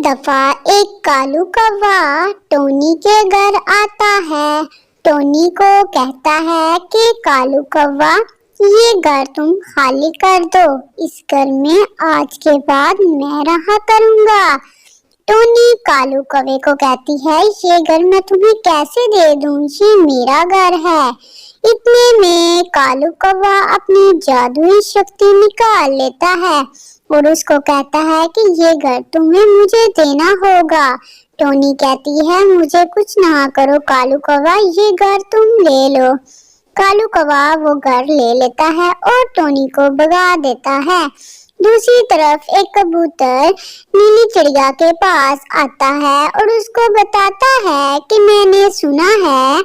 دفعہ ایک کالو کوا ٹونی کے گھر آتا ہے۔ ٹونی کو کہتا ہے کہ کالو کوا یہ گھر تم خالی کر دو، اس گھر میں آج کے بعد میں رہا کروں گا۔ ٹونی کالو کوے کو کہتی ہے یہ گھر میں تمہیں کیسے دے دوں، یہ میرا گھر ہے۔ اتنے میں کالو کوا اپنی جادوئی شکتی نکال لیتا ہے اور اس کو کہتا ہے کہ یہ گھر تمہیں مجھے دینا ہوگا۔ ٹونی کہتی ہے مجھے کچھ نہ کرو کالو کوا، یہ گھر تم لے لو۔ کالو کوا وہ گھر لے لیتا ہے اور ٹونی کو بھگا دیتا ہے۔ دوسری طرف ایک کبوتر نیلی چڑیا کے پاس آتا ہے اور اس کو بتاتا ہے کہ میں نے سنا ہے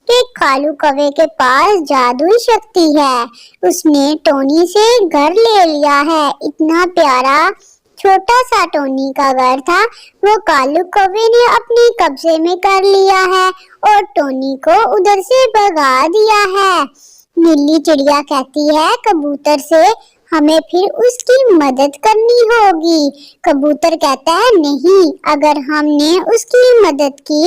کہ کالو کوے کے پاس جادوئی شکتی ہے، اس نے ٹونی سے گھر لے لیا ہے۔ اتنا پیارا چھوٹا سا ٹونی کا گھر تھا، وہ کالو کوے نے اپنے قبضے میں کر لیا ہے اور ٹونی کو ادھر سے بھگا دیا ہے۔ نیلی چڑیا کہتی ہے کبوتر سے ہمیں پھر اس کی مدد کرنی ہوگی۔ کبوتر کہتا ہے نہیں، اگر ہم نے اس کی مدد کی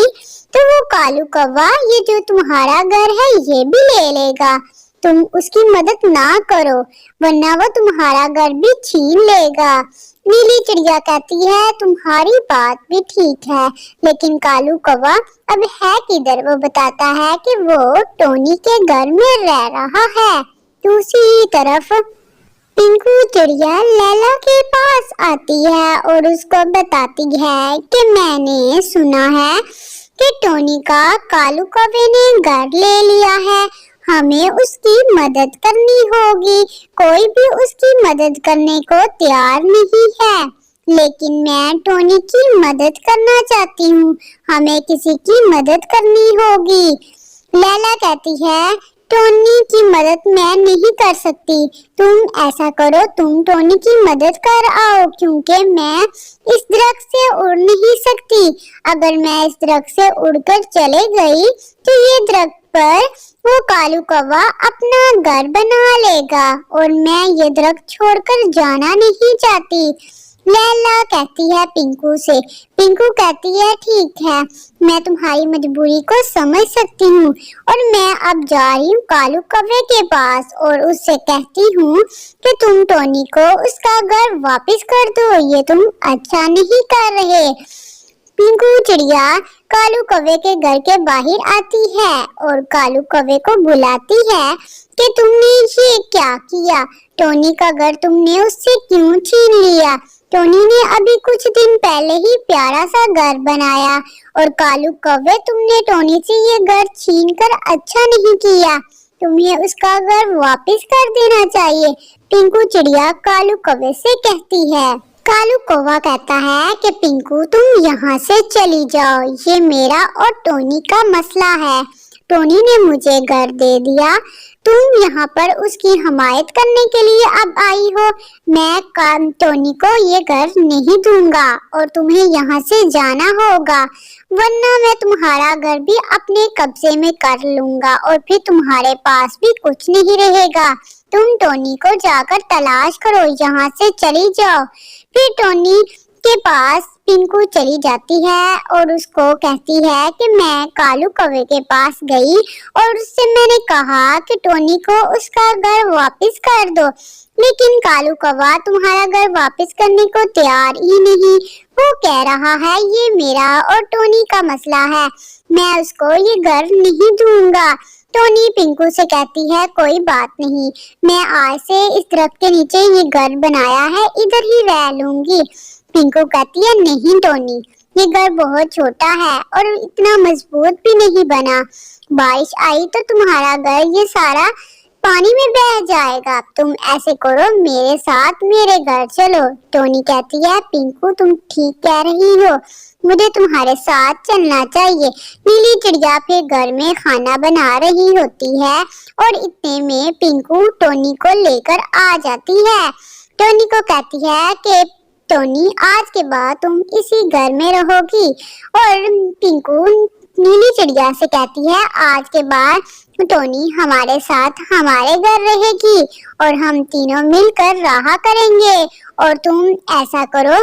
تو وہ کالو کوا یہ جو تمہارا گھر ہے یہ بھی لے لے گا۔ تم اس کی مدد نہ کرو ورنہ وہ تمہارا گھر بھی چھین لے گا۔ نیلی چڑیا کہتی ہے تمہاری بات بھی ٹھیک ہے، لیکن کالو کوا اب ہے کدھر؟ وہ بتاتا ہے کہ وہ ٹونی کے گھر میں رہ رہا ہے۔ دوسری طرف پنکو چڑیا لیلا کے پاس آتی ہے اور اس کو بتاتی ہے کہ میں نے سنا ہے کہ ٹونی کا کالو کوے نے گھر لے لیا ہے، ہمیں اس کی مدد کرنی ہوگی۔ کوئی بھی اس کی مدد کرنے کو تیار نہیں ہے، لیکن میں ٹونی کی مدد کرنا چاہتی ہوں، ہمیں کسی کی مدد کرنی ہوگی۔ لیلا کہتی ہے ٹونی کی مدد میں نہیں کر سکتی، تم ایسا کرو تم ٹونی کی مدد کر آؤ، کیونکہ میں اس درخت سے اڑ نہیں سکتی۔ اگر میں اس درخت سے اڑ کر چلے گئی تو یہ درخت پر وہ کالو کوا اپنا گھر بنا لے گا اور میں یہ درخت چھوڑ کر جانا نہیں چاہتی۔ لیلا کہتی ہے پنکو سے، پنکو کہتی ہے ٹھیک ہے، میں تمہاری مجبوری کو سمجھ سکتی ہوں اور میں اب جا رہی ہوں کالو کوے کے پاس اور اس سے کہتی ہوں کہ تم ٹونی کو اس کا گھر واپس کر دو، یہ تم اچھا نہیں کر رہے۔ پنکو چڑیا کالو کوے کے گھر کے باہر آتی ہے اور کالو کوے کو بلاتی ہے کہ تم نے یہ کیا کیا، ٹونی کا گھر تم نے اس سے کیوں چھین لیا؟ ٹونی نے ابھی کچھ دن پہلے ہی پیارا سا گھر بنایا اور کالو کوے تم نے ٹونی سے یہ گھر چھین کر اچھا نہیں کیا، تمہیں اس کا گھر واپس کر دینا چاہیے، پنکو چڑیا کالو کوے سے کہتی ہے۔ کالو کوا کہتا ہے کہ پنکو تم یہاں سے چلی جاؤ، یہ میرا اور ٹونی کا مسئلہ ہے، ٹونی نے مجھے گھر دے دیا، تم یہاں پر اس کی حمایت کرنے کے لیے اب آئی ہو، میں ٹونی کو یہ گھر نہیں دوں گا اور تمہیں یہاں سے جانا ہوگا، ورنہ میں تمہارا گھر بھی اپنے قبضے میں کر لوں گا اور پھر تمہارے پاس بھی کچھ نہیں رہے گا، تم ٹونی کو جا کر تلاش کرو، یہاں سے چلی جاؤ۔ پھر ٹونی کے پاس پنکو چلی جاتی ہے اور اس کو کہتی ہے کہ میں کالو کوے کے پاس گئی اور اس سے میں نے کہا کہ ٹونی کو اس کا گھر واپس کر دو، لیکن کالو کوا تمہارا گھر واپس کرنے کو تیار ہی نہیں، وہ کہہ رہا ہے یہ میرا اور ٹونی کا مسئلہ ہے، میں اس کو یہ گھر نہیں دوں گا۔ ٹونی پنکو سے کہتی ہے کوئی بات نہیں، میں آج سے اس درخت کے نیچے یہ گھر بنایا ہے ادھر ہی رہ لوں گی۔ پنکو کہتی ہے نہیں ٹونی، یہ گھر بہت چھوٹا ہے اور اتنا مضبوط بھی نہیں بنا، بارش آئی تو تمہارا گھر یہ سارا پانی میں بہہ جائے گا، تم ایسے کرو میرے ساتھ میرے گھر چلو۔ ٹونی کہتی ہے پنکو تم ٹھیک کہہ رہی ہو، مجھے تمہارے ساتھ چلنا چاہیے۔ نیلی چڑیا پھر گھر میں کھانا بنا رہی ہوتی ہے اور اتنے میں پنکو ٹونی کو لے کر آ جاتی ہے۔ ٹونی کو کہتی ہے کہ ٹونی آج کے بعد تم اسی گھر میں رہو گی، اور پنکو نیلی چڑیا سے کہتی ہے آج کے بعد ٹونی ہمارے ساتھ ہمارے گھر رہے گی اور ہم تینوں مل کر رہا کریں گے، اور تم ایسا کرو